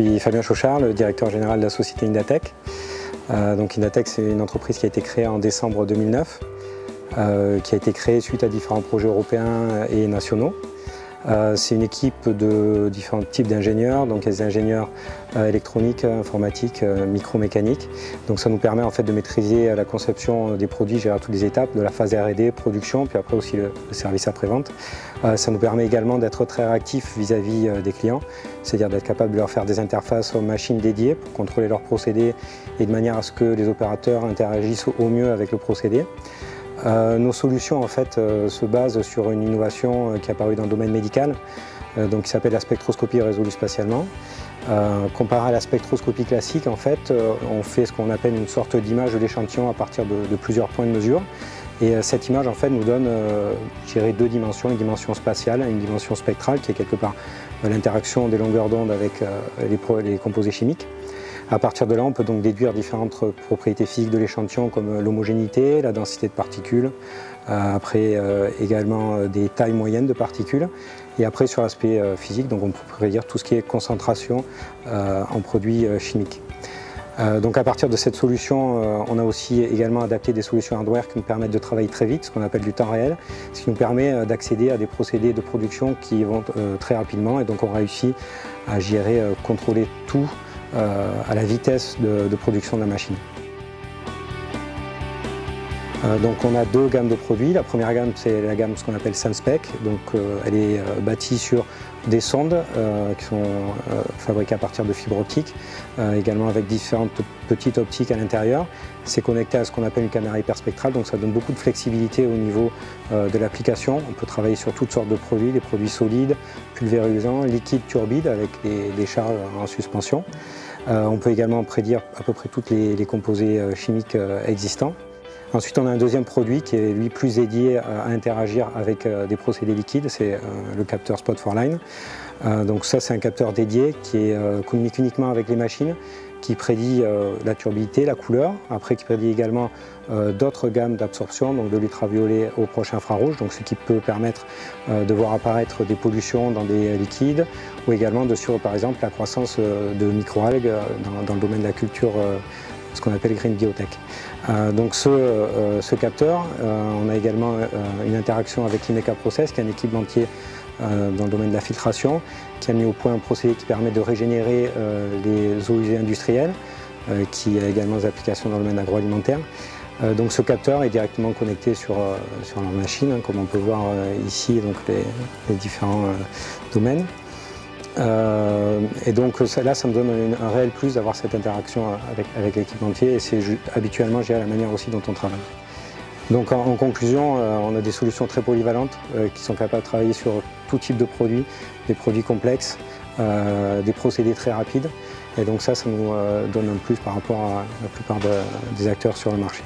suis Fabien Chauchard, le directeur général de la société Indatech. Donc Indatech, c'est une entreprise qui a été créée en décembre 2009, qui a été créée suite à différents projets européens et nationaux. C'est une équipe de différents types d'ingénieurs, donc des ingénieurs électroniques, informatiques, micromécaniques. Donc ça nous permet en fait de maîtriser la conception des produits, gérer toutes les étapes, de la phase R&D, production, puis après aussi le service après-vente. Ça nous permet également d'être très réactifs vis-à-vis des clients, c'est-à-dire d'être capable de leur faire des interfaces aux machines dédiées pour contrôler leurs procédés et de manière à ce que les opérateurs interagissent au mieux avec le procédé. Nos solutions en fait se basent sur une innovation qui est apparue dans le domaine médical, donc qui s'appelle la spectroscopie résolue spatialement. Comparé à la spectroscopie classique, en fait, on fait ce qu'on appelle une sorte d'image de l'échantillon à partir de plusieurs points de mesure. Et cette image en fait nous donne deux dimensions, une dimension spatiale et une dimension spectrale qui est quelque part l'interaction des longueurs d'onde avec les composés chimiques. À partir de là, on peut donc déduire différentes propriétés physiques de l'échantillon comme l'homogénéité, la densité de particules, après également des tailles moyennes de particules. Et après sur l'aspect physique, donc on pourrait dire tout ce qui est concentration en produits chimiques. Donc à partir de cette solution, on a aussi également adapté des solutions hardware qui nous permettent de travailler très vite, ce qu'on appelle du temps réel, ce qui nous permet d'accéder à des procédés de production qui vont très rapidement, et donc on réussit à gérer, contrôler tout à la vitesse de production de la machine. Donc on a deux gammes de produits. La première gamme, c'est la gamme ce qu'on appelle SunSpec. Donc elle est bâtie sur des sondes qui sont fabriquées à partir de fibres optiques, également avec différentes petites optiques à l'intérieur. C'est connecté à ce qu'on appelle une caméra hyperspectrale, donc ça donne beaucoup de flexibilité au niveau de l'application. On peut travailler sur toutes sortes de produits, des produits solides, pulvérisants, liquides, turbides avec des charges en suspension. On peut également prédire à peu près tous les composés chimiques existants. Ensuite, on a un deuxième produit qui est lui plus dédié à interagir avec des procédés liquides, c'est le capteur Spot4Line. Donc ça, c'est un capteur dédié qui communique uniquement avec les machines, qui prédit la turbidité, la couleur, après qui prédit également d'autres gammes d'absorption, donc de l'ultraviolet au proche infrarouge, donc ce qui peut permettre de voir apparaître des pollutions dans des liquides, ou également de suivre par exemple la croissance de microalgues dans le domaine de la culture, ce qu'on appelle green biotech. Donc ce capteur, on a également une interaction avec l'Imeca Process, qui est un équipementier dans le domaine de la filtration, qui a mis au point un procédé qui permet de régénérer les eaux usées industrielles, qui a également des applications dans le domaine agroalimentaire. Donc ce capteur est directement connecté sur la machine, hein, comme on peut voir ici, donc les différents domaines. Et donc là, ça me donne un réel plus d'avoir cette interaction avec l'équipementier, et c'est habituellement la manière aussi dont on travaille. Donc en conclusion, on a des solutions très polyvalentes qui sont capables de travailler sur tout type de produits, des produits complexes, des procédés très rapides, et donc ça nous donne un plus par rapport à la plupart des acteurs sur le marché.